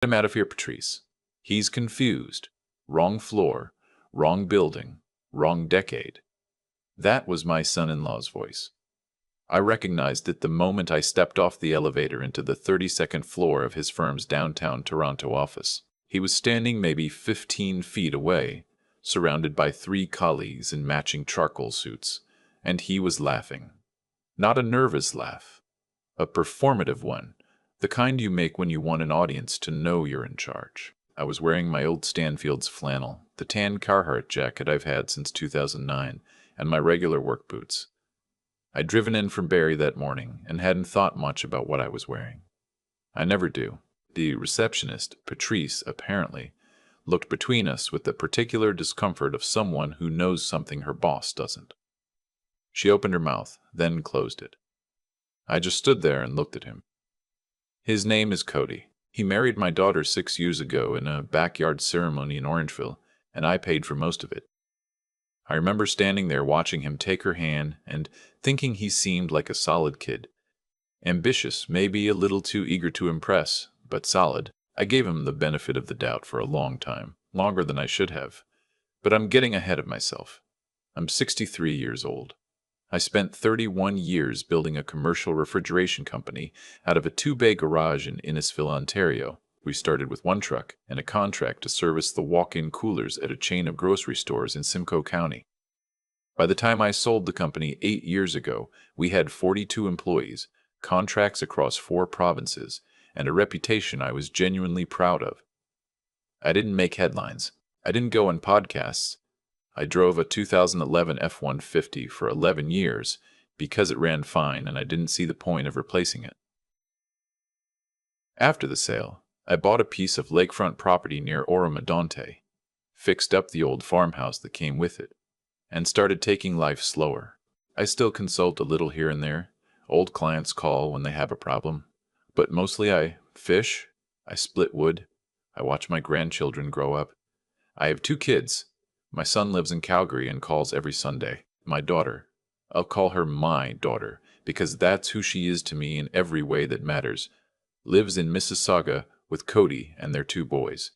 him out of here, Patrice. He's confused. Wrong floor, wrong building, wrong decade. That was my son-in-law's voice. I recognized it the moment I stepped off the elevator into the 32nd floor of his firm's downtown Toronto office. He was standing maybe 15 feet away, surrounded by 3 colleagues in matching charcoal suits, and he was laughing. Not a nervous laugh, a performative one, the kind you make when you want an audience to know you're in charge. I was wearing my old Stanfield's flannel, the tan Carhartt jacket I've had since 2009, and my regular work boots. I'd driven in from Barrie that morning and hadn't thought much about what I was wearing. I never do. The receptionist, Patrice, apparently, looked between us with the particular discomfort of someone who knows something her boss doesn't. She opened her mouth, then closed it. I just stood there and looked at him. His name is Cody. He married my daughter 6 years ago in a backyard ceremony in Orangeville, and I paid for most of it. I remember standing there watching him take her hand and thinking he seemed like a solid kid. Ambitious, maybe a little too eager to impress, but solid. I gave him the benefit of the doubt for a long time, longer than I should have. But I'm getting ahead of myself. I'm 63 years old. I spent 31 years building a commercial refrigeration company out of a 2-bay garage in Innisfil, Ontario. We started with 1 truck and a contract to service the walk-in coolers at a chain of grocery stores in Simcoe County. By the time I sold the company 8 years ago, we had 42 employees, contracts across 4 provinces, and a reputation I was genuinely proud of. I didn't make headlines. I didn't go on podcasts. I drove a 2011 F-150 for 11 years because it ran fine and I didn't see the point of replacing it. After the sale, I bought a piece of lakefront property near Oromodonte, fixed up the old farmhouse that came with it, and started taking life slower. I still consult a little here and there. Old clients call when they have a problem. But mostly I fish, I split wood, I watch my grandchildren grow up. I have 2 kids. My son lives in Calgary and calls every Sunday. My daughter. I'll call her my daughter, because that's who she is to me in every way that matters. Lives in Mississauga with Cody and their 2 boys.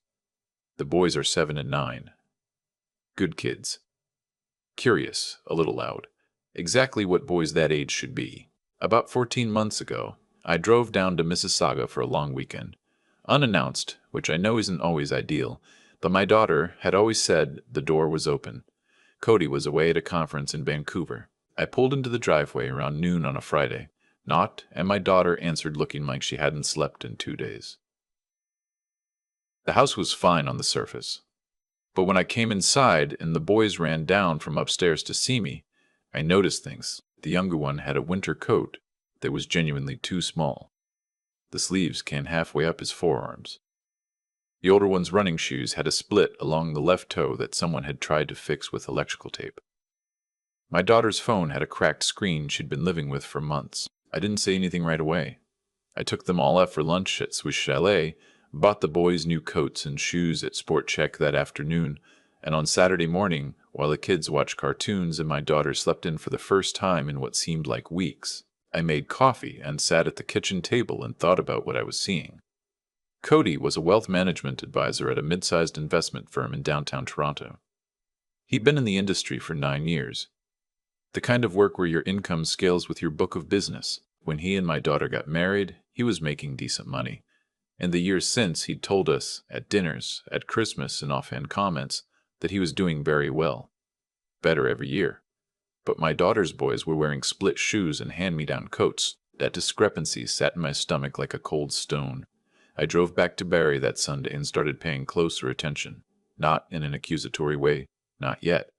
The boys are 7 and 9. Good kids. Curious, a little loud. Exactly what boys that age should be. About 14 months ago, I drove down to Mississauga for a long weekend. Unannounced, which I know isn't always ideal, but my daughter had always said the door was open. Cody was away at a conference in Vancouver. I pulled into the driveway around noon on a Friday, knocked, and my daughter answered looking like she hadn't slept in 2 days. The house was fine on the surface, but when I came inside and the boys ran down from upstairs to see me, I noticed things. The younger one had a winter coat that was genuinely too small. The sleeves came halfway up his forearms. The older one's running shoes had a split along the left toe that someone had tried to fix with electrical tape. My daughter's phone had a cracked screen she'd been living with for months. I didn't say anything right away. I took them all out for lunch at Swiss Chalet, bought the boys new coats and shoes at Sport Check that afternoon, and on Saturday morning, while the kids watched cartoons and my daughter slept in for the first time in what seemed like weeks, I made coffee and sat at the kitchen table and thought about what I was seeing. Cody was a wealth management advisor at a mid-sized investment firm in downtown Toronto. He'd been in the industry for 9 years. The kind of work where your income scales with your book of business. When he and my daughter got married, he was making decent money. In the years since, he'd told us, at dinners, at Christmas, and offhand comments, that he was doing very well. Better every year. But my daughter's boys were wearing split shoes and hand-me-down coats. That discrepancy sat in my stomach like a cold stone. I drove back to Barrie that Sunday and started paying closer attention. Not in an accusatory way. Not yet.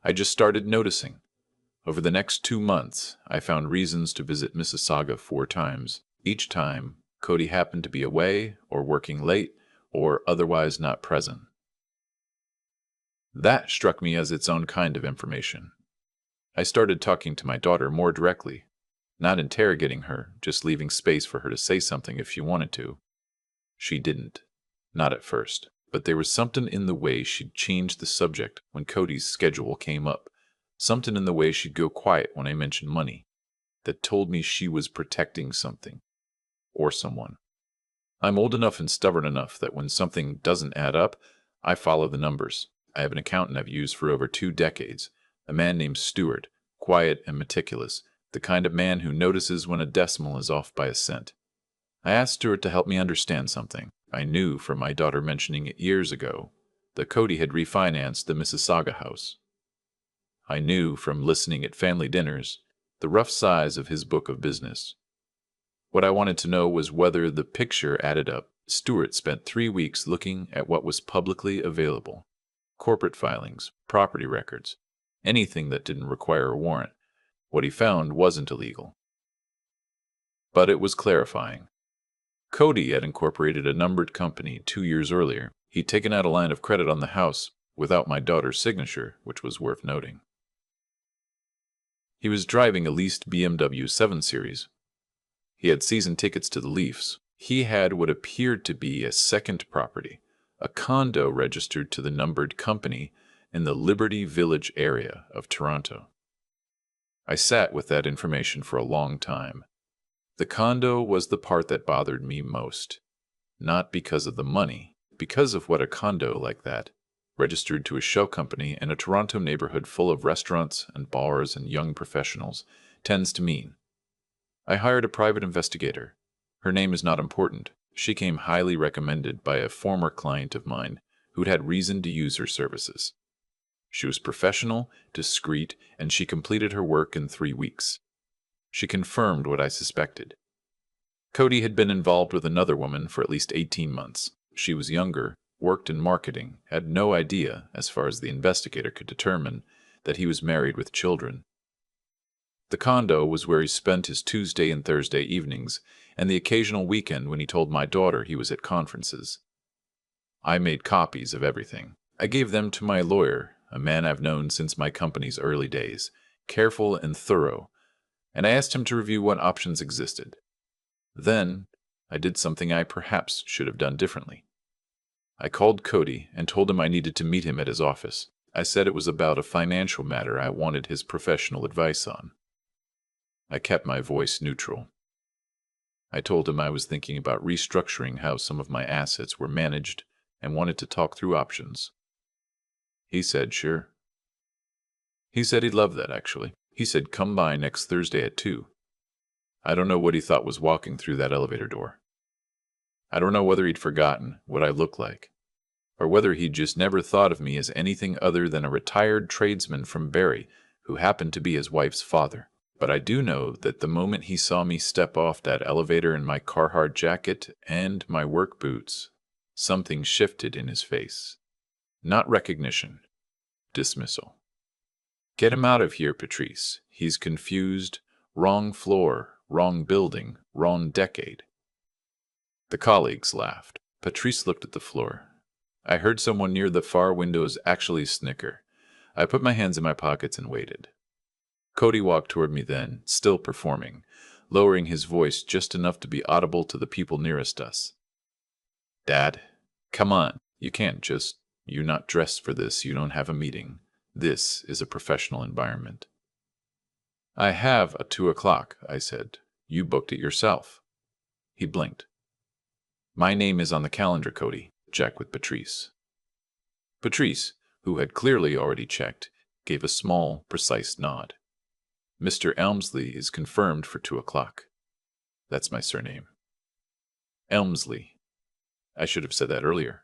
I just started noticing. Over the next 2 months, I found reasons to visit Mississauga 4 times. Each time, Cody happened to be away, or working late, or otherwise not present. That struck me as its own kind of information. I started talking to my daughter more directly, not interrogating her, just leaving space for her to say something if she wanted to. She didn't. Not at first. But there was something in the way she'd change the subject when Cody's schedule came up. Something in the way she'd go quiet when I mentioned money. That told me she was protecting something. Or someone. I'm old enough and stubborn enough that when something doesn't add up, I follow the numbers. I have an accountant I've used for over 2 decades, a man named Stewart, quiet and meticulous, the kind of man who notices when a decimal is off by a cent. I asked Stewart to help me understand something. I knew from my daughter mentioning it years ago that Cody had refinanced the Mississauga house. I knew from listening at family dinners the rough size of his book of business. What I wanted to know was whether the picture added up. Stewart spent 3 weeks looking at what was publicly available: corporate filings, property records, anything that didn't require a warrant. What he found wasn't illegal. But it was clarifying. Cody had incorporated a numbered company 2 years earlier. He'd taken out a line of credit on the house without my daughter's signature, which was worth noting. He was driving a leased BMW 7 Series. He had season tickets to the Leafs. He had what appeared to be a second property, a condo registered to the numbered company in the Liberty Village area of Toronto. I sat with that information for a long time. The condo was the part that bothered me most. Not because of the money, because of what a condo like that, registered to a shell company in a Toronto neighborhood full of restaurants and bars and young professionals, tends to mean. I hired a private investigator. Her name is not important. She came highly recommended by a former client of mine who'd had reason to use her services. She was professional, discreet, and she completed her work in 3 weeks. She confirmed what I suspected. Cody had been involved with another woman for at least 18 months. She was younger, worked in marketing, had no idea, as far as the investigator could determine, that he was married with children. The condo was where he spent his Tuesday and Thursday evenings, and the occasional weekend when he told my daughter he was at conferences. I made copies of everything. I gave them to my lawyer, a man I've known since my company's early days, careful and thorough, and I asked him to review what options existed. Then, I did something I perhaps should have done differently. I called Cody and told him I needed to meet him at his office. I said it was about a financial matter I wanted his professional advice on. I kept my voice neutral. I told him I was thinking about restructuring how some of my assets were managed and wanted to talk through options. He said, sure. He said he'd love that, actually. He said, come by next Thursday at 2. I don't know what he thought was walking through that elevator door. I don't know whether he'd forgotten what I looked like, or whether he'd just never thought of me as anything other than a retired tradesman from Barrie who happened to be his wife's father. But I do know that the moment he saw me step off that elevator in my Carhartt jacket and my work boots, something shifted in his face. Not recognition, dismissal. Get him out of here, Patrice. He's confused. Wrong floor, wrong building, wrong decade. The colleagues laughed. Patrice looked at the floor. I heard someone near the far windows actually snicker. I put my hands in my pockets and waited. Cody walked toward me then, still performing, lowering his voice just enough to be audible to the people nearest us. Dad, come on. You can't just... You're not dressed for this. You don't have a meeting. This is a professional environment. I have a 2 o'clock, I said. You booked it yourself. He blinked. My name is on the calendar, Cody. Check with Patrice. Patrice, who had clearly already checked, gave a small, precise nod. Mr. Elmsley is confirmed for 2 o'clock. That's my surname. Elmsley. I should have said that earlier.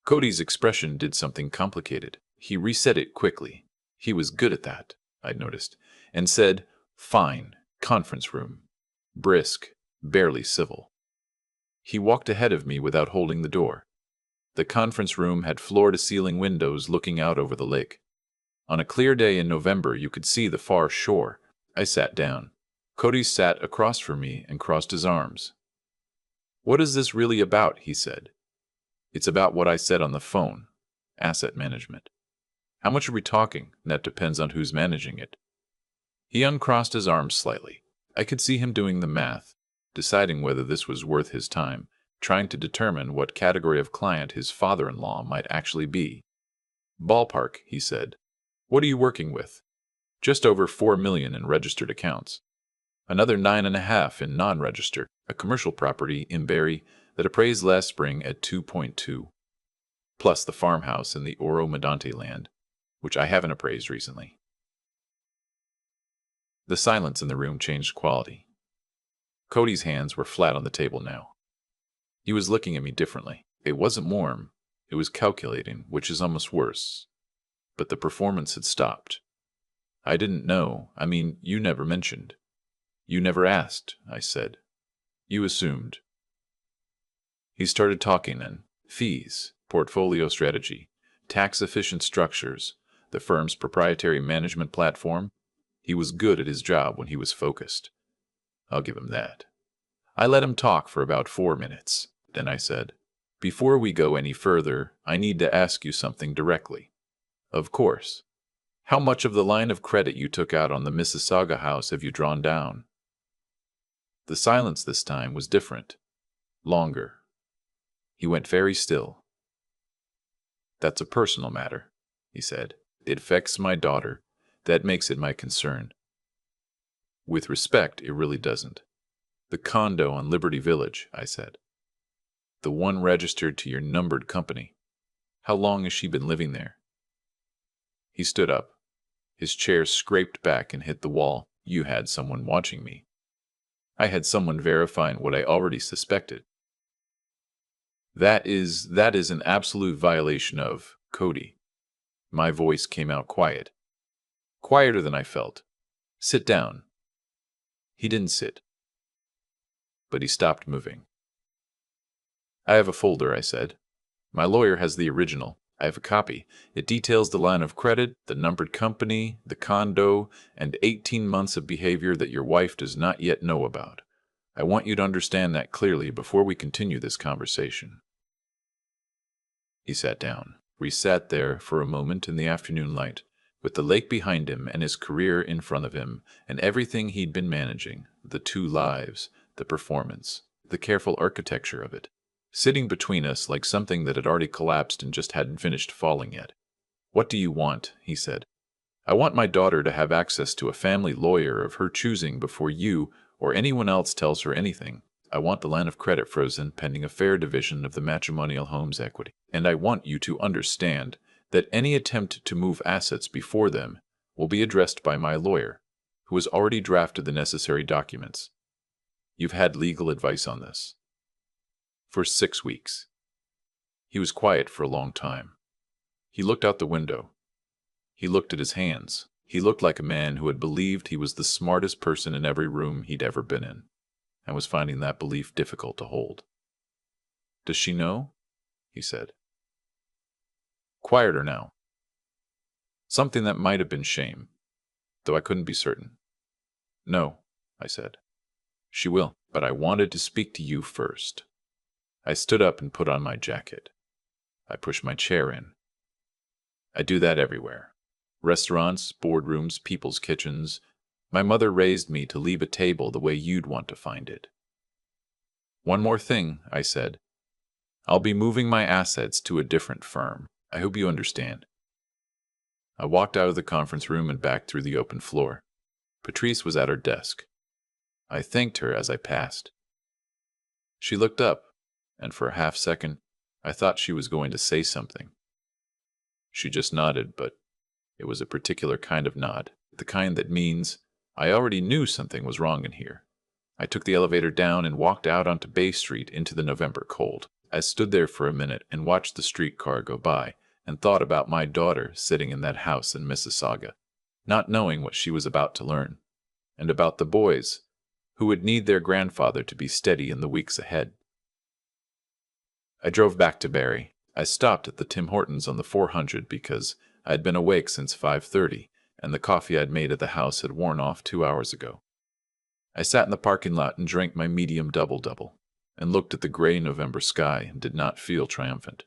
Cody's expression did something complicated. He reset it quickly. He was good at that, I noticed, and said, fine, conference room. Brisk, barely civil. He walked ahead of me without holding the door. The conference room had floor-to-ceiling windows looking out over the lake. On a clear day in November, you could see the far shore. I sat down. Cody sat across from me and crossed his arms. What is this really about? He said. It's about what I said on the phone. Asset management. How much are we talking? That depends on who's managing it. He uncrossed his arms slightly. I could see him doing the math, deciding whether this was worth his time, trying to determine what category of client his father-in-law might actually be. Ballpark, he said. What are you working with? Just over 4 million in registered accounts. Another 9.5 in non-registered. a commercial property in Barrie that appraised last spring at 2.2, plus the farmhouse in the Oro Medonte land, which I haven't appraised recently. The silence in the room changed quality. Cody's hands were flat on the table now. He was looking at me differently. It wasn't warm. It was calculating, which is almost worse. But the performance had stopped. I didn't know. I mean, you never mentioned. You never asked, I said. You assumed. He started talking then. Fees, portfolio strategy, tax-efficient structures, the firm's proprietary management platform. He was good at his job when he was focused. I'll give him that. I let him talk for about 4 minutes. Then I said, before we go any further, I need to ask you something directly. Of course. How much of the line of credit you took out on the Mississauga house have you drawn down? The silence this time was different. Longer. He went very still. That's a personal matter, he said. It affects my daughter. That makes it my concern. With respect, it really doesn't. The condo on Liberty Village, I said. The one registered to your numbered company. How long has she been living there? He stood up. His chair scraped back and hit the wall. You had someone watching me. I had someone verifying what I already suspected. That is an absolute violation of Cody. My voice came out quiet. Quieter than I felt. Sit down. He didn't sit. But he stopped moving. I have a folder, I said. My lawyer has the original. I have a copy. It details the line of credit, the numbered company, the condo, and 18 months of behavior that your wife does not yet know about. I want you to understand that clearly before we continue this conversation. He sat down. We sat there for a moment in the afternoon light, with the lake behind him and his career in front of him, and everything he'd been managing, the 2 lives, the performance, the careful architecture of it, sitting between us like something that had already collapsed and just hadn't finished falling yet. What do you want? He said. I want my daughter to have access to a family lawyer of her choosing before you or anyone else tells her anything. I want the line of credit frozen pending a fair division of the matrimonial home's equity. And I want you to understand that any attempt to move assets before them will be addressed by my lawyer, who has already drafted the necessary documents. You've had legal advice on this. For 6 weeks. He was quiet for a long time. He looked out the window. He looked at his hands. He looked like a man who had believed he was the smartest person in every room he'd ever been in, and was finding that belief difficult to hold. Does she know? He said. Quieter now. Something that might have been shame, though I couldn't be certain. No, I said. She will, but I wanted to speak to you first. I stood up and put on my jacket. I pushed my chair in. I do that everywhere. Restaurants, boardrooms, people's kitchens. My mother raised me to leave a table the way you'd want to find it. One more thing, I said. I'll be moving my assets to a different firm. I hope you understand. I walked out of the conference room and back through the open floor. Patrice was at her desk. I thanked her as I passed. She looked up, and for a half-second, I thought she was going to say something. She just nodded, but it was a particular kind of nod, the kind that means I already knew something was wrong in here. I took the elevator down and walked out onto Bay Street into the November cold. I stood there for a minute and watched the streetcar go by and thought about my daughter sitting in that house in Mississauga, not knowing what she was about to learn, and about the boys who would need their grandfather to be steady in the weeks ahead. I drove back to Barrie. I stopped at the Tim Hortons on the 400 because I had been awake since 5:30, and the coffee I'd made at the house had worn off 2 hours ago. I sat in the parking lot and drank my medium double-double, and looked at the gray November sky and did not feel triumphant.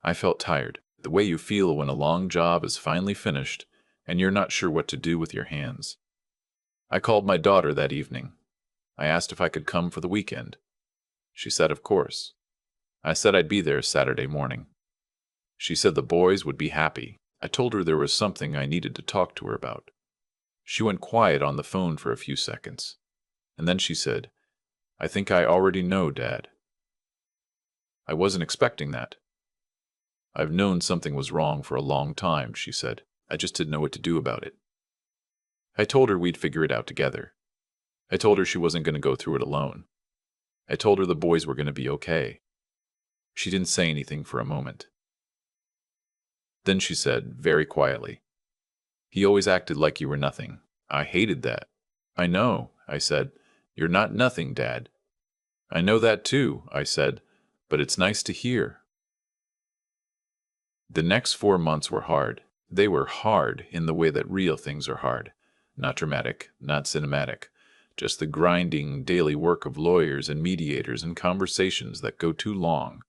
I felt tired, the way you feel when a long job is finally finished and you're not sure what to do with your hands. I called my daughter that evening. I asked if I could come for the weekend. She said of course. I said I'd be there Saturday morning. She said the boys would be happy. I told her there was something I needed to talk to her about. She went quiet on the phone for a few seconds, and then she said, I think I already know, Dad. I wasn't expecting that. I've known something was wrong for a long time, she said. I just didn't know what to do about it. I told her we'd figure it out together. I told her she wasn't going to go through it alone. I told her the boys were going to be okay. She didn't say anything for a moment. Then she said, very quietly, "He always acted like you were nothing. I hated that." "I know," I said. "You're not nothing, Dad." "I know that too," I said, "but it's nice to hear." The next 4 months were hard. They were hard in the way that real things are hard. Not dramatic, not cinematic. Just the grinding, daily work of lawyers and mediators and conversations that go too long,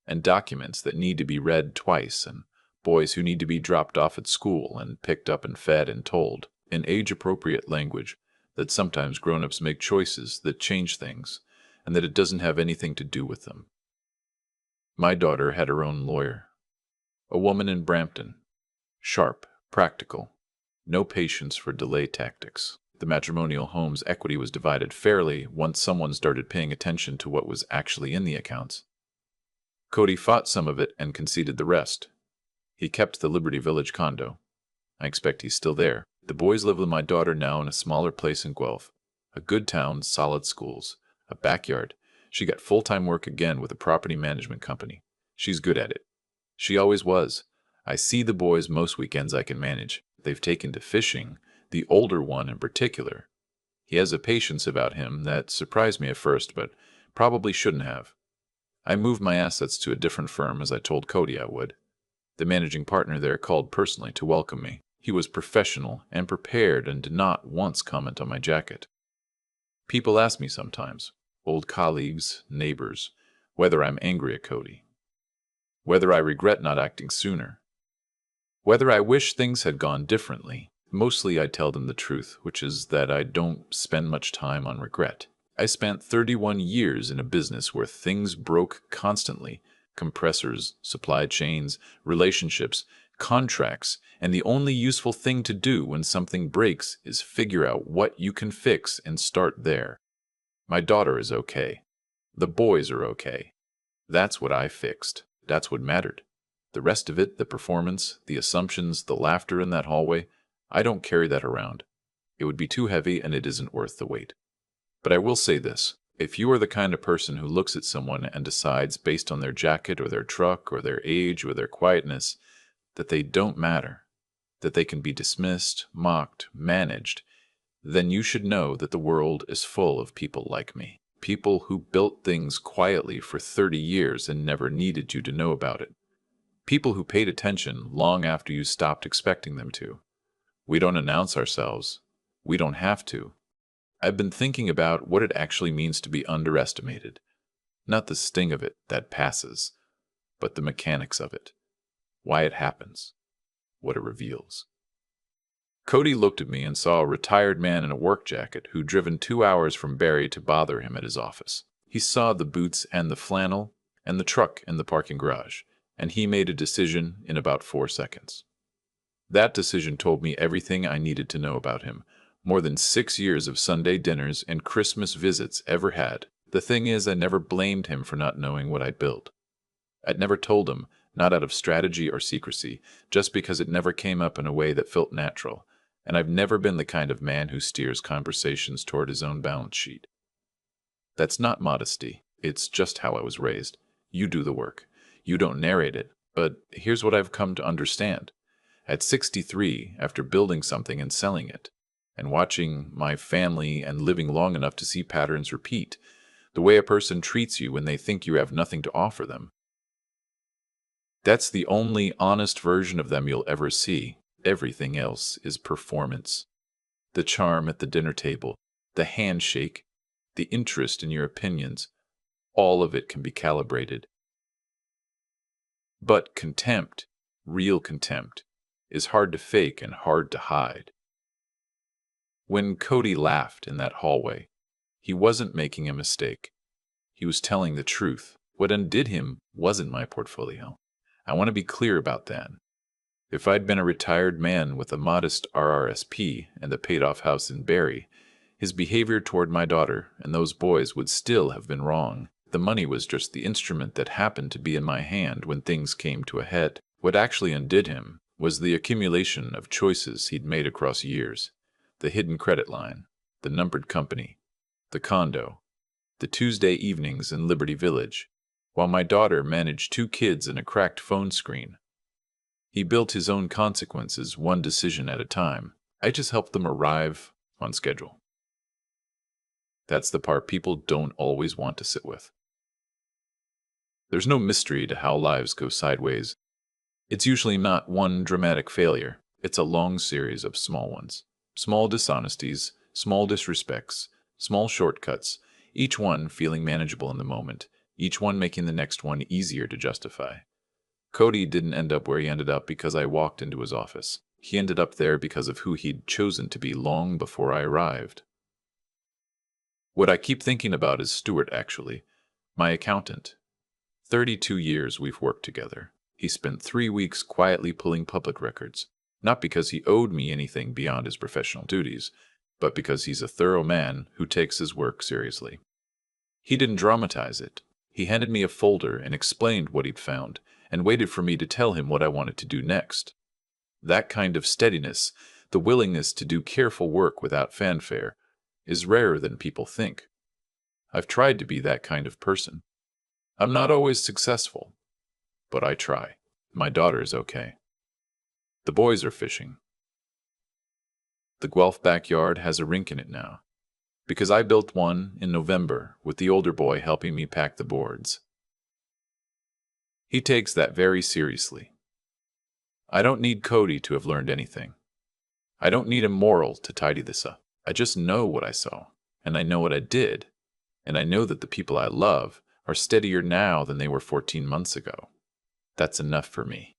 and documents that need to be read twice, and boys who need to be dropped off at school and picked up and fed and told, in age-appropriate language, that sometimes grown-ups make choices that change things, and that it doesn't have anything to do with them. My daughter had her own lawyer. A woman in Brampton. Sharp, practical, no patience for delay tactics. The matrimonial home's equity was divided fairly once someone started paying attention to what was actually in the accounts. Cody fought some of it and conceded the rest. He kept the Liberty Village condo. I expect he's still there. The boys live with my daughter now in a smaller place in Guelph. A good town, solid schools, a backyard. She got full-time work again with a property management company. She's good at it. She always was. I see the boys most weekends I can manage. They've taken to fishing, the older one in particular. He has a patience about him that surprised me at first, but probably shouldn't have. I moved my assets to a different firm, as I told Cody I would. The managing partner there called personally to welcome me. He was professional and prepared and did not once comment on my jacket. People ask me sometimes, old colleagues, neighbors, whether I'm angry at Cody, whether I regret not acting sooner, whether I wish things had gone differently. Mostly I tell them the truth, which is that I don't spend much time on regret. I spent 31 years in a business where things broke constantly. Compressors, supply chains, relationships, contracts, and the only useful thing to do when something breaks is figure out what you can fix and start there. My daughter is okay. The boys are okay. That's what I fixed. That's what mattered. The rest of it, the performance, the assumptions, the laughter in that hallway, I don't carry that around. It would be too heavy and it isn't worth the weight. But I will say this. If you are the kind of person who looks at someone and decides based on their jacket or their truck or their age or their quietness that they don't matter, that they can be dismissed, mocked, managed, then you should know that the world is full of people like me. People who built things quietly for 30 years and never needed you to know about it. People who paid attention long after you stopped expecting them to. We don't announce ourselves. We don't have to. I've been thinking about what it actually means to be underestimated. Not the sting of it that passes, but the mechanics of it. Why it happens. What it reveals. Cody looked at me and saw a retired man in a work jacket who'd driven 2 hours from Barrie to bother him at his office. He saw the boots and the flannel and the truck in the parking garage, and he made a decision in about 4 seconds. That decision told me everything I needed to know about him. More than 6 years of Sunday dinners and Christmas visits ever had. The thing is, I never blamed him for not knowing what I'd built. I'd never told him, not out of strategy or secrecy, just because it never came up in a way that felt natural, and I've never been the kind of man who steers conversations toward his own balance sheet. That's not modesty. It's just how I was raised. You do the work. You don't narrate it, but here's what I've come to understand. At 63, after building something and selling it, and watching my family and living long enough to see patterns repeat, the way a person treats you when they think you have nothing to offer them. That's the only honest version of them you'll ever see. Everything else is performance. The charm at the dinner table, the handshake, the interest in your opinions, all of it can be calibrated. But contempt, real contempt, is hard to fake and hard to hide. When Cody laughed in that hallway, he wasn't making a mistake. He was telling the truth. What undid him wasn't my portfolio. I want to be clear about that. If I'd been a retired man with a modest RRSP and a paid-off house in Barrie, His behavior toward my daughter and those boys would still have been wrong. The money was just the instrument that happened to be in my hand when things came to a head. What actually undid him was the accumulation of choices he'd made across years. The hidden credit line, the numbered company, the condo, the Tuesday evenings in Liberty Village, while my daughter managed 2 kids and a cracked phone screen. He built his own consequences one decision at a time. I just helped them arrive on schedule. That's the part people don't always want to sit with. There's no mystery to how lives go sideways. It's usually not one dramatic failure. It's a long series of small ones. Small dishonesties, small disrespects, small shortcuts, each one feeling manageable in the moment, each one making the next one easier to justify. Cody didn't end up where he ended up because I walked into his office. He ended up there because of who he'd chosen to be long before I arrived. What I keep thinking about is Stuart, actually, my accountant. 32 years we've worked together. He spent 3 weeks quietly pulling public records, not because he owed me anything beyond his professional duties, but because he's a thorough man who takes his work seriously. He didn't dramatize it. He handed me a folder and explained what he'd found, and waited for me to tell him what I wanted to do next. That kind of steadiness, the willingness to do careful work without fanfare, is rarer than people think. I've tried to be that kind of person. I'm not always successful, but I try. My daughter's okay. The boys are fishing. The Guelph backyard has a rink in it now, because I built one in November with the older boy helping me pack the boards. He takes that very seriously. I don't need Cody to have learned anything. I don't need a moral to tidy this up. I just know what I saw, and I know what I did, and I know that the people I love are steadier now than they were 14 months ago. That's enough for me.